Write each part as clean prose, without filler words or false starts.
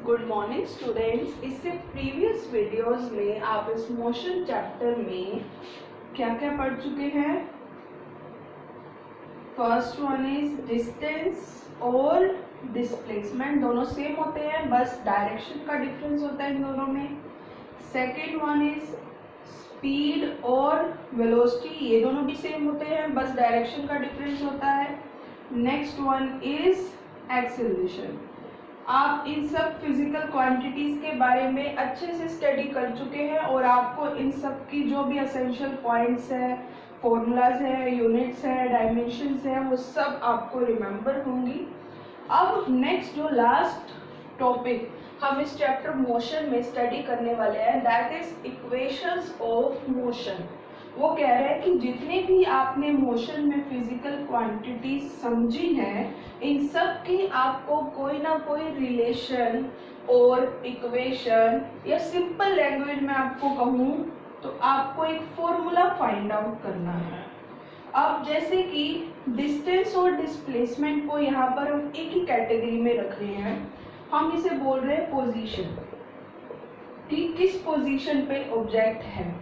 Good morning students. इससे previous videos में आप इस मोशन चैप्टर में क्या क्या पढ़ चुके हैं। फर्स्ट वन इज डिस्टेंस और डिस्प्लेसमेंट, दोनों सेम होते हैं, बस डायरेक्शन का डिफरेंस होता है इन दोनों में। सेकेंड वन इज स्पीड और वेलोसिटी, ये दोनों भी सेम होते हैं, बस डायरेक्शन का डिफरेंस होता है। Next one is acceleration. आप इन सब फिजिकल क्वांटिटीज के बारे में अच्छे से स्टडी कर चुके हैं और आपको इन सब की जो भी एसेंशियल पॉइंट्स है, फॉर्मूलाज है, यूनिट्स है, डायमेंशंस है, वो सब आपको रिमेम्बर होंगी। अब नेक्स्ट जो लास्ट टॉपिक हम इस चैप्टर मोशन में स्टडी करने वाले हैं, that is equations of motion. वो कह रहे हैं कि जितने भी आपने मोशन में फिजिकल क्वांटिटी समझी हैं, इन सब की आपको कोई ना कोई रिलेशन और इक्वेशन, या सिंपल लैंग्वेज में आपको कहूँ तो आपको एक फॉर्मूला फाइंड आउट करना है। अब जैसे कि डिस्टेंस और डिस्प्लेसमेंट को यहाँ पर हम एक ही कैटेगरी में रख रहे हैं, हम इसे बोल रहे हैं पोजीशन, कि किस पोजीशन पे ऑब्जेक्ट है।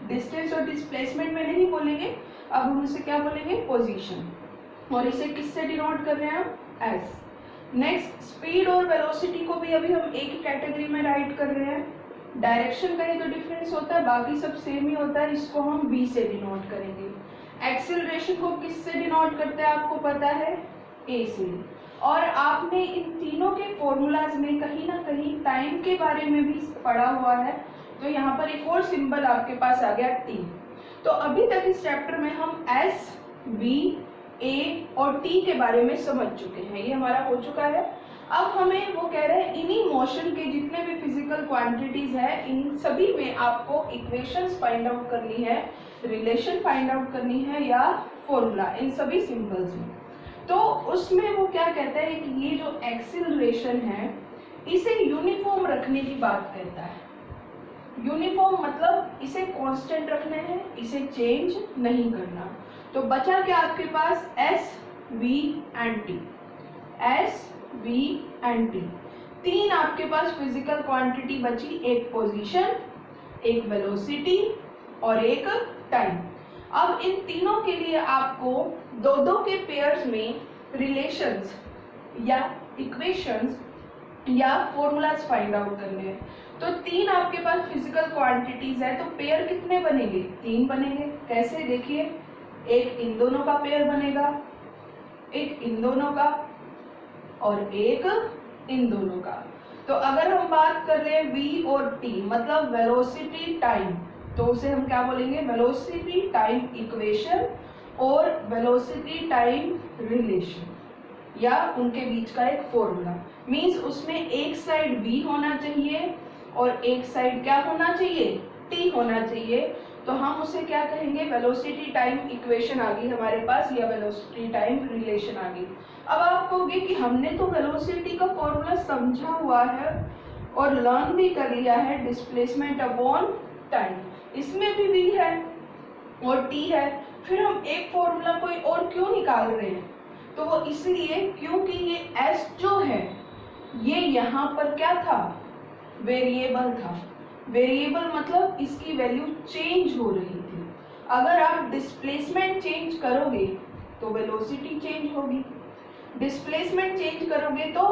डिस्टेंस और डिस्प्लेसमेंट में नहीं बोलेंगे, अब हम इसे क्या बोलेंगे, पोजीशन, और इसे किससे डिनोट कर रहे हैं हम, एस। नेक्स्ट स्पीड और वेलोसिटी को भी अभी हम एक ही कैटेगरी में राइट कर रहे हैं। डायरेक्शन का ही तो डिफरेंस होता है, बाकी सब सेम ही होता है, इसको हम बी से डिनोट करेंगे। एक्सेलरेशन को किससे डिनोट करते हैं आपको पता है, ए से। और आपने इन तीनों के फॉर्मूलाज में कहीं ना कहीं टाइम के बारे में भी पढ़ा हुआ है, तो यहाँ पर एक और सिंबल आपके पास आ गया टी। तो अभी तक इस चैप्टर में हम एस, बी, ए और टी के बारे में समझ चुके हैं, ये हमारा हो चुका है। अब हमें वो कह रहे हैं इन्हीं मोशन के जितने भी फिजिकल क्वांटिटीज है, इन सभी में आपको इक्वेशंस फाइंड आउट करनी है, रिलेशन फाइंड आउट करनी है, या फॉर्मूला, इन सभी सिंबल्स में। तो उसमें वो क्या कहता है कि ये जो एक्सीलरेशन है, इसे यूनिफॉर्म रखने की बात कहता है। यूनिफॉर्म मतलब इसे कांस्टेंट रखना है, इसे चेंज नहीं करना। तो बचा क्या आपके पास, S, V and T. S, V and T, तीन आपके पास फिजिकल क्वांटिटी बची, एक पोजीशन, एक वेलोसिटी और एक टाइम। अब इन तीनों के लिए आपको दो दो के पेयर्स में रिलेशंस या इक्वेशंस या फॉर्मूलाज फाइंड आउट करने हैं। तो तीन आपके पास फिजिकल क्वांटिटीज है, तो पेयर कितने बनेंगे, तीन बनेंगे। कैसे, देखिए, एक इन दोनों का पेयर बनेगा, एक इन दोनों का और एक इन दोनों का। तो अगर हम बात कर रहे हैं v और t, मतलब वेलोसिटी टाइम, तो उसे हम क्या बोलेंगे, वेलोसिटी टाइम इक्वेशन और वेलोसिटी टाइम रिलेशन, या उनके बीच का एक फॉर्मूला। मींस उसमें एक साइड v होना चाहिए और एक साइड क्या होना चाहिए, t होना चाहिए। तो हम उसे क्या कहेंगे, वेलोसिटी टाइम इक्वेशन आ गई हमारे पास, या वेलोसिटी टाइम रिलेशन आ गई। अब आप कहोगे कि हमने तो वेलोसिटी का फॉर्मूला समझा हुआ है और लर्न भी कर लिया है, डिस्प्लेसमेंट अपॉन टाइम, इसमें भी v है और t है, फिर हम एक फॉर्मूला कोई और क्यों निकाल रहे हैं। तो वो इसलिए क्योंकि ये s जो है, ये यहाँ पर क्या था, वेरिएबल था। वेरिएबल मतलब इसकी वैल्यू चेंज हो रही थी। अगर आप डिस्प्लेसमेंट चेंज करोगे तो वेलोसिटी चेंज होगी, डिस्प्लेसमेंट चेंज करोगे तो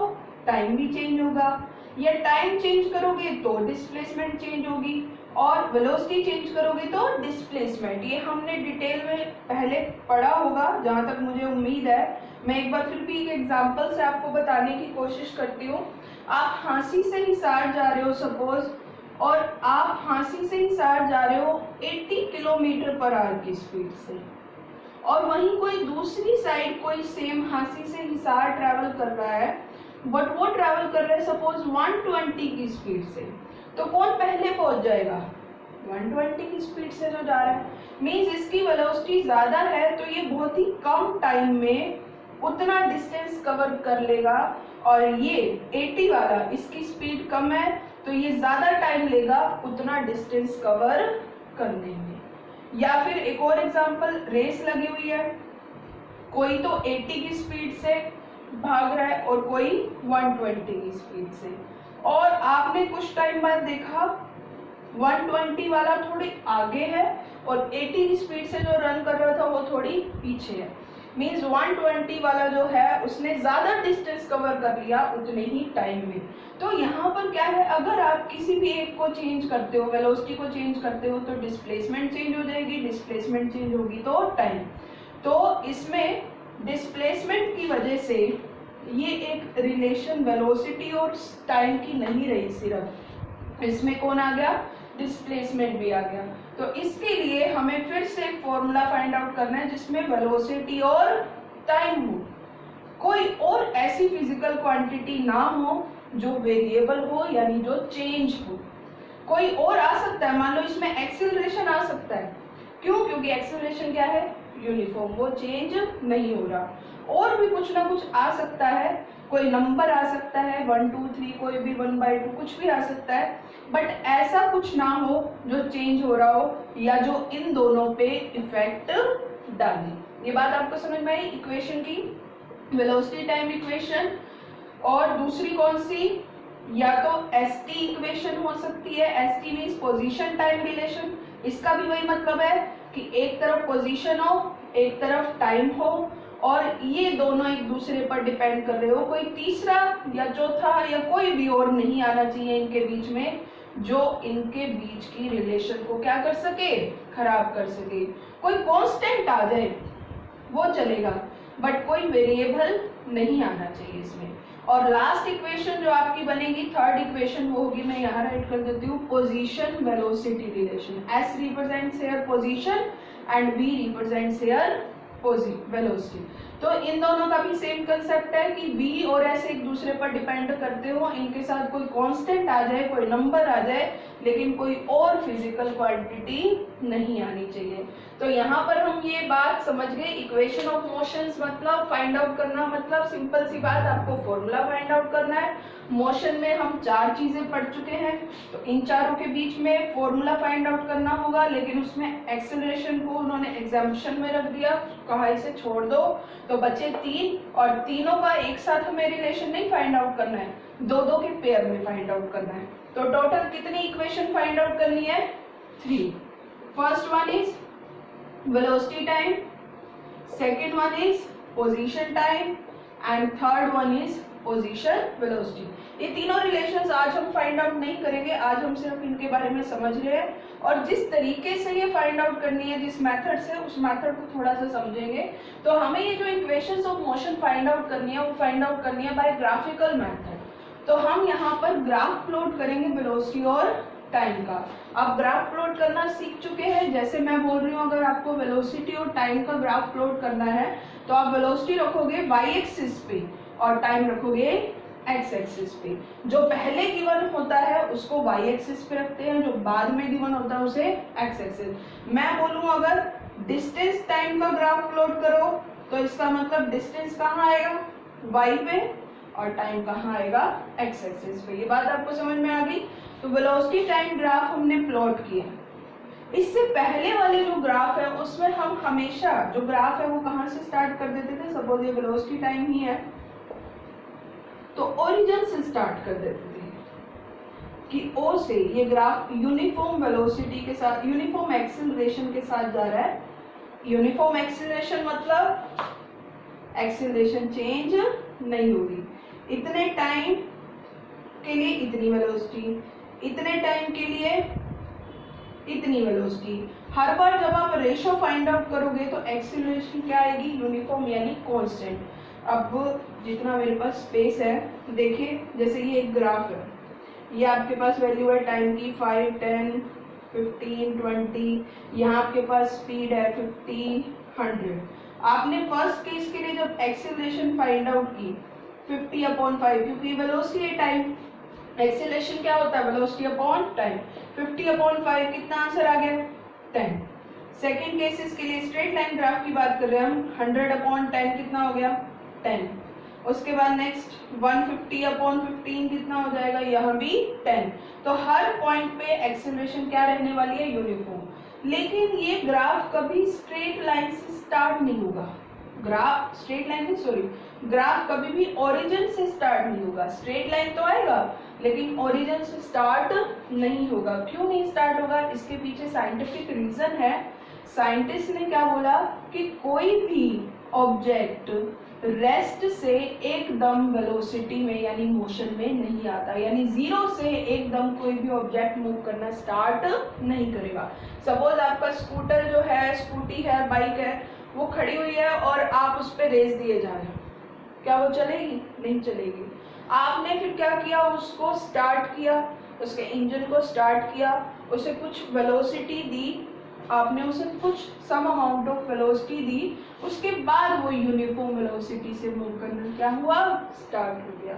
टाइम भी चेंज होगा, या टाइम चेंज करोगे तो डिस्प्लेसमेंट चेंज होगी, और वेलोसिटी चेंज करोगे तो डिस्प्लेसमेंट। ये हमने डिटेल में पहले पढ़ा होगा जहाँ तक मुझे उम्मीद है। मैं एक बार फिर भी एक एग्जांपल से आपको बताने की कोशिश करती हूँ। आप हाँसी से हिसार जा रहे हो सपोज, और आप हाँसी से हिसार जा रहे हो 80 किलोमीटर पर आवर की स्पीड से, और वहीं कोई दूसरी साइड कोई सेम हाँसी से हिसार ट्रैवल कर रहा है, बट वो ट्रैवल कर रहा है सपोज 120 की स्पीड से। तो कौन पहले पहुंच जाएगा, 120 की स्पीड से जो जा रहा है। मींस इसकी वेलोसिटी ज्यादा है, तो ये बहुत ही कम टाइम में उतना डिस्टेंस कवर कर लेगा, और ये 80 वाला, इसकी स्पीड कम है तो ये ज्यादा टाइम लेगा उतना डिस्टेंस कवर करने में। या फिर एक और एग्जांपल, रेस लगी हुई है, कोई तो 80 की स्पीड से भाग रहा है और कोई 120 की स्पीड से। और आपने कुछ टाइम बाद देखा 120 वाला थोड़ी आगे है और 80 की स्पीड से जो रन कर रहा था वो थोड़ी पीछे है। मींस 120 वाला जो है उसने ज्यादा डिस्टेंस कवर कर लिया उतने ही टाइम में। तो यहाँ पर क्या है, अगर आप किसी भी एक को चेंज करते हो, वेलोसिटी को चेंज करते हो, तो डिस्प्लेसमेंट चेंज हो जाएगी, डिस्प्लेसमेंट चेंज होगी तो टाइम। तो इसमें डिस्प्लेसमेंट की वजह से ये एक रिलेशन वेलोसिटी और टाइम की नहीं रही, सिर्फ इसमें कौन आ गया, डिस्प्लेसमेंट भी आ गया। तो इसके लिए हमें फिर से एक फॉर्मूला फाइंड आउट करना है जिसमें वेलोसिटी और टाइम हो, कोई और ऐसी फिजिकल क्वांटिटी ना हो जो वेरिएबल हो, यानी जो चेंज हो। कोई और आ सकता है, मान लो इसमें एक्सेलरेशन आ सकता है, क्यों, क्योंकि एक्सेलरेशन क्या है, यूनिफॉर्म, वो चेंज नहीं हो रहा। और भी कुछ ना कुछ आ सकता है, कोई नंबर आ सकता है 1 2 3, कोई भी 1/2 कुछ भी आ सकता है, बट ऐसा कुछ ना हो जो चेंज हो रहा हो या जो इन दोनों पे इफेक्ट डाले। ये बात आपको समझ में आई इक्वेशन की, वेलोसिटी टाइम इक्वेशन। और दूसरी कौन सी, या तो एसटी इक्वेशन हो सकती है, ST means position time relation. इसका भी वही मतलब है कि एक तरफ पोजीशन हो, एक तरफ टाइम हो, और ये दोनों एक दूसरे पर डिपेंड कर रहे हो, कोई तीसरा या चौथा या कोई भी और नहीं आना चाहिए इनके बीच में जो इनके बीच की रिलेशन को क्या कर सके, खराब कर सके। कोई कांस्टेंट आ जाए वो चलेगा, बट कोई वेरिएबल नहीं आना चाहिए इसमें। और लास्ट इक्वेशन जो आपकी बनेगी, थर्ड इक्वेशन, वो होगी, मैं यहाँ राइट कर देती हूँ, position velocity relation. S represents here position and V represents here velocity. तो इन दोनों का भी सेम कंसेप्ट है कि v और s एक दूसरे पर डिपेंड करते हो, इनके साथ कोई कांस्टेंट आ जाए, कोई नंबर आ जाए, लेकिन कोई और फिजिकल क्वांटिटी नहीं आनी चाहिए। तो यहाँ पर हम ये बात समझ गए, इक्वेशन ऑफ मोशंस मतलब फाइंड आउट करना, मतलब सिंपल सी बात, आपको फॉर्मूला फाइंड आउट करना है। मोशन में हम 4 चीजें पढ़ चुके हैं, तो इन चारों के बीच में फॉर्मूला फाइंड आउट करना होगा, लेकिन उसमें एक्सेलरेशन को उन्होंने एग्जाम्पशन में रख दिया, कहा इसे छोड़ दो, तो बचे 3, और तीनों का एक साथ हमें रिलेशन नहीं फाइंड आउट करना है, 2-2 के पेयर में फाइंड आउट करना है। तो टोटल कितनी इक्वेशन फाइंड आउट करनी है, 3। First one is velocity time, second one is position time, and third one is position velocity. ये तीनों रिलेशंस आज हम फाइंड आउट नहीं करेंगे, आज हम सिर्फ इनके बारे में समझ रहे हैं, और जिस तरीके से ये फाइंड आउट करनी है, जिस मेथड से, उस मेथड को थोड़ा सा समझेंगे। तो हमें ये जो equations of motion find out करनी है, वो फाइंड आउट करनी है बाय ग्राफिकल मेथड। तो हम यहाँ पर ग्राफ प्लॉट करेंगे वेलोसिटी और टाइम का। आप ग्राफ प्लॉट करना सीख चुके हैं, जैसे मैं बोल रही हूँ, अगर आपको वेलोसिटी और टाइम का ग्राफ प्लॉट करना है तो आप वेलोसिटी रखोगे वाई एक्सिस पे और टाइम रखोगे एक्स एक्सिस पे। जो पहले गिवन होता है उसको वाई एक्सिस पे रखते हैं, जो बाद में गिवन होता है उसे एक्स एक्सिस। मैं बोलूँ अगर डिस्टेंस टाइम का ग्राफ प्लॉट करो, तो इसका मतलब डिस्टेंस कहाँ आएगा, वाई पे, और टाइम कहाँ आएगा, एक्स एक्सिस पे। ये बात आपको समझ में आ गई। तो वेलोसिटी टाइम ग्राफ हमने प्लॉट किया। इससे पहले वाले जो ग्राफ है उसमें हम हमेशा जो ग्राफ है वो कहाँ से स्टार्ट कर देते थे, सपोज ये वेलोसिटी टाइम ही है तो ओरिजिन से स्टार्ट कर देते थे कि ओ से ये ग्राफ यूनिफॉर्म वेलोसिटी के साथ, यूनिफॉर्म एक्सीलरेशन के साथ जा रहा है। यूनिफॉर्म एक्सीलरेशन मतलब एक्सीलरेशन चेंज नहीं होगी, इतने टाइम के लिए इतनी वेलोसिटी, इतने टाइम के लिए इतनी वेलोसिटी। हर बार जब आप रेशो फाइंड आउट करोगे तो एक्सीलरेशन क्या आएगी, यूनिफॉर्म यानी कांस्टेंट। अब जितना मेरे पास स्पेस है, देखिए जैसे ये एक ग्राफ है, ये आपके पास वैल्यू है टाइम की 5, 10, 15, 20, यहाँ आपके पास स्पीड है 50, 100। आपने फर्स्ट केस के लिए जब एक्सीलरेशन फाइंड आउट की 50/5, क्योंकि वेलोसिटी है टाइम, एक्सीलरेशन क्या होता है, वेलोसिटी अपॉन टाइम। 50/5 कितना आंसर आ गया, 10। सेकेंड केसेस के लिए स्ट्रेट लाइन ग्राफ की बात कर रहे हैं हम, 100/10 कितना हो गया, 10। उसके बाद नेक्स्ट 150/15 कितना हो जाएगा, यह भी 10। तो हर पॉइंट पे एक्सीलरेशन क्या रहने वाली है, यूनिफॉर्म। लेकिन ये ग्राफ कभी स्ट्रेट लाइन से स्टार्ट नहीं होगा, ग्राफ स्ट्रेट लाइन नहीं, सॉरी, ग्राफ कभी भी ओरिजिन से स्टार्ट नहीं होगा। स्ट्रेट लाइन तो आएगा लेकिन ओरिजिन से स्टार्ट नहीं होगा। क्यों नहीं स्टार्ट होगा, इसके पीछे साइंटिफिक रीजन है। साइंटिस्ट ने क्या बोला कि कोई भी ऑब्जेक्ट रेस्ट से एकदम वेलोसिटी में यानी मोशन में नहीं आता, यानी जीरो से एकदम कोई भी ऑब्जेक्ट मूव करना स्टार्ट नहीं करेगा। सपोज आपका स्कूटर जो है, स्कूटी है, बाइक है, वो खड़ी हुई है और आप उस पर रेस दिए जा रहे हो, क्या वो चलेगी? नहीं चलेगी। आपने फिर क्या किया, उसको स्टार्ट किया, उसके इंजन को स्टार्ट किया, उसे कुछ वेलोसिटी दी, आपने उसे कुछ सम अमाउंट ऑफ वेलोसिटी दी, उसके बाद वो यूनिफॉर्म वेलोसिटी से मूव करना क्या हुआ, स्टार्ट हो गया।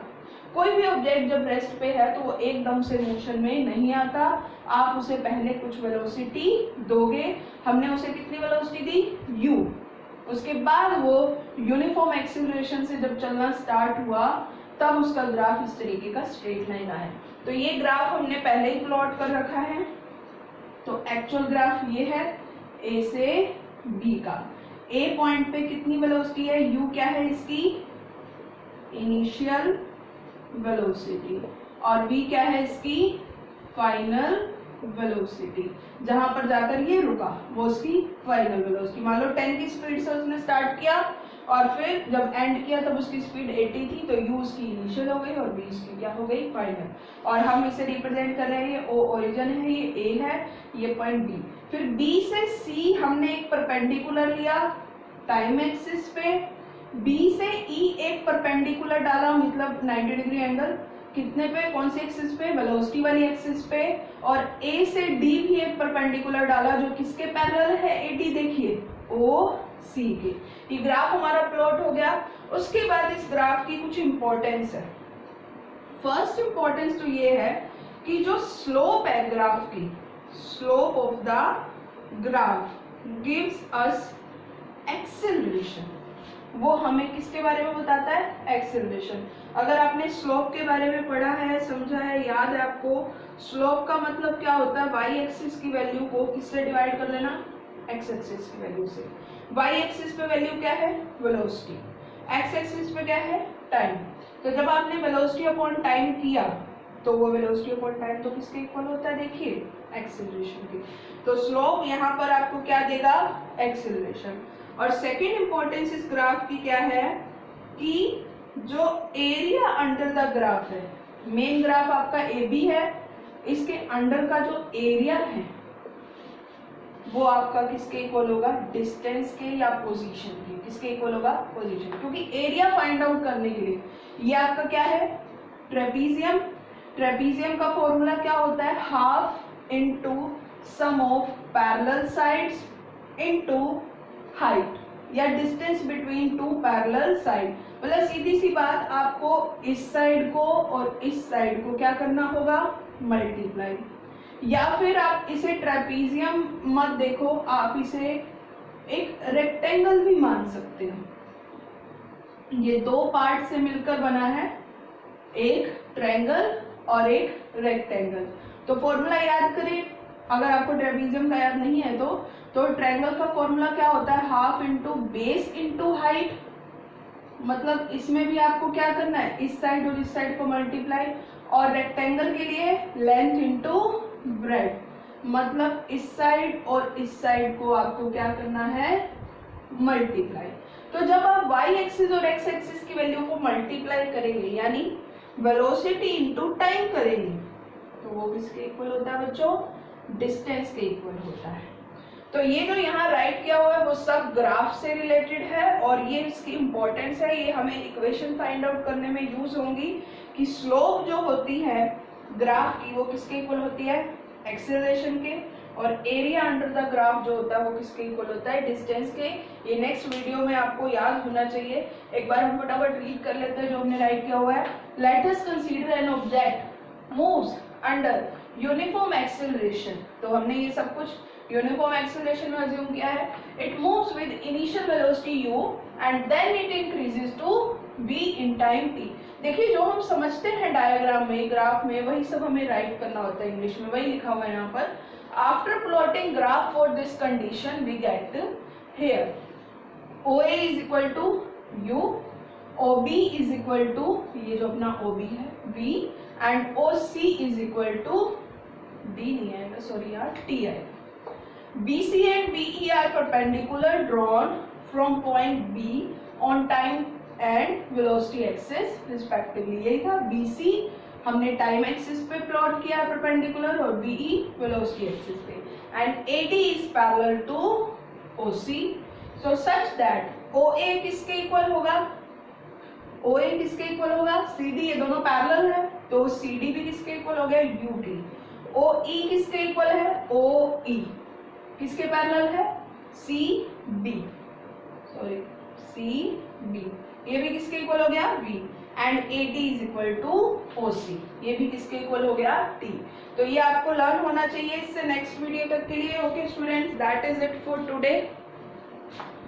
कोई भी ऑब्जेक्ट जब रेस्ट पे है तो वो एकदम से मोशन में नहीं आता, आप उसे पहले कुछ वेलोसिटी दोगे। हमने उसे कितनी वेलोसिटी दी, u, उसके बाद वो यूनिफॉर्म एक्सीलरेशन से जब चलना स्टार्ट हुआ तब उसका ग्राफ इस तरीके का स्ट्रेट लाइन आया। तो ये ग्राफ हमने पहले ही प्लॉट कर रखा है। तो एक्चुअल ग्राफ ये है ए से बी का। ए पॉइंट पे कितनी वेलोसिटी है, u क्या है इसकी इनिशियल वेलोसिटी, और v क्या है इसकी फाइनल वेलोसिटी, जहां पर जाकर ये रुका वो उसकी फाइनल वेलोसिटी। मान लो 10 की स्पीड से उसने स्टार्ट किया और फिर जब एंड किया तब उसकी स्पीड 80 थी, तो u उसकी इनिशियल हो गई और v उसकी क्या हो गई, फाइनल। और हम इसे रिप्रेजेंट कर रहे हैं, ये o ओरिजिन है, ये a है, ये पॉइंट b। फिर b से c हमने एक परपेंडिकुलर लिया टाइम एक्सिस पे, b से e एक परपेंडिकुलर डाला, मतलब 90 डिग्री एंगल, कितने पे, कौन सी एक्सिस पे, वेलोसिटी वाली एक्सिस पे। और a से d भी एक परपेंडिकुलर डाला जो किसके पैरेलल है, AD, देखिए OC के। ये ग्राफ हमारा प्लॉट हो गया। उसके बाद इस ग्राफ की कुछ इंपॉर्टेंस है। फर्स्ट इंपॉर्टेंस तो ये है कि जो स्लोप है ग्राफ की, slope of the graph gives us acceleration, वो हमें किसके बारे में बताता है, एक्सेलरेशन। अगर आपने स्लोप के बारे में पढ़ा है, समझा है, याद है आपको, स्लोप का मतलब क्या होता है, वाई एक्सिस की वैल्यू को किससे डिवाइड कर देना, एक्स एक्सिस की वैल्यू से। वाई एक्सिस पे वैल्यू क्या है, वेलोसिटी, एक्स एक्सिस पे क्या है, टाइम। तो जब आपने वेलोसिटी अपॉन टाइम किया तो वो वेलोसिटी अपॉन टाइम तो किसके इक्वल होता है, देखिए एक्सेलरेशन के। तो स्लोप यहाँ पर आपको क्या देगा, एक्सेलरेशन। और सेकेंड इंपॉर्टेंस इस ग्राफ की क्या है कि जो एरिया अंडर द ग्राफ है, मेन ग्राफ आपका ए बी है, इसके अंडर का जो एरिया है वो आपका किसके इक्वल होगा, डिस्टेंस के या पोजीशन के, किसके इक्वल होगा, पोजीशन। क्योंकि एरिया फाइंड आउट करने के लिए ये आपका क्या है, ट्रेपीजियम। ट्रेपीजियम का फॉर्मूला क्या होता है, half into sum of parallel sides into height या distance between two parallel side. मतलब सीधी सी बात, आपको इस साइड को और इस साइड को क्या करना होगा, मल्टीप्लाई। या फिर आप इसे ट्रेपीजियम मत देखो, आप इसे एक रेक्टेंगल भी मान सकते हो। ये दो पार्ट से मिलकर बना है, एक ट्रायंगल और एक रेक्टेंगल। तो फॉर्मूला याद करें, अगर आपको ट्रेपीजियम का याद नहीं है तो ट्रायंगल का फॉर्मूला क्या होता है, half into base into height. मतलब इसमें भी आपको क्या करना है, इस साइड और इस साइड को मल्टीप्लाई। और रेक्टेंगल के लिए लेंथ इंटू ब्रेड, मतलब इस साइड और इस साइड को आपको क्या करना है, मल्टीप्लाई। तो जब आप y एक्सिस और x एक्सिस की वैल्यू को मल्टीप्लाई करेंगे, यानी वेलोसिटी इंटू टाइम करेंगे, तो वो किसके इक्वल होता है बच्चों, डिस्टेंस के इक्वल होता है। तो ये जो यहाँ राइट किया हुआ है वो सब ग्राफ से रिलेटेड है और ये इसकी इंपॉर्टेंस है, ये हमें इक्वेशन फाइंड आउट करने में यूज होंगी कि स्लोप जो होती है ग्राफ की वो किसके इक्वल होती है, एक्सेलरेशन के, और एरिया अंडर द ग्राफ जो होता है वो किसके इक्वल होता है, डिस्टेंस के। ये नेक्स्ट वीडियो में आपको याद होना चाहिए। एक बार हम फटाफट रीड कर लेते हैं जो हमने राइट किया हुआ है। Let us consider an object moves under uniform acceleration. तो हमने ये सब कुछ यूनिफॉर्म एक्सेलरेशन में अज्यूम किया है। It moves with initial velocity u and then it increases to v in time t। देखिए जो हम समझते हैं डायग्राम में, ग्राफ में, वही सब हमें राइट करना होता है इंग्लिश में, वही लिखा हुआ है यहाँ पर। After plotting graph for this condition we get here O A is equal to U, O B is equal to ये जो अपना ओ बी है V, and O C is equal to D नहीं आएगा, सॉरी यार T आएगा. BC and BE are perpendicular drawn from point B on time and velocity axis respectively. यही था. BC हमने टाइम एक्सिस पे प्लॉट किया परपेंडिकुलर और BE वेलोसिटी एक्सिस पे, and AD is parallel to OC. So such that OA किसके equal होगा, OA किसके इक्वल होगा, CD. ये दोनों पैरेलल है तो CD भी किसके इक्वल हो गया, UD. OE किसके इक्वल है, OE किसके पैरेलल है, CB, सॉरी CB. ये भी किसके इक्वल हो गया, V. And AD is equal to OC, ये भी किसके इक्वल हो गया, T. तो ये आपको लर्न होना चाहिए इससे नेक्स्ट वीडियो तक के लिए. Okay students, that is it for today.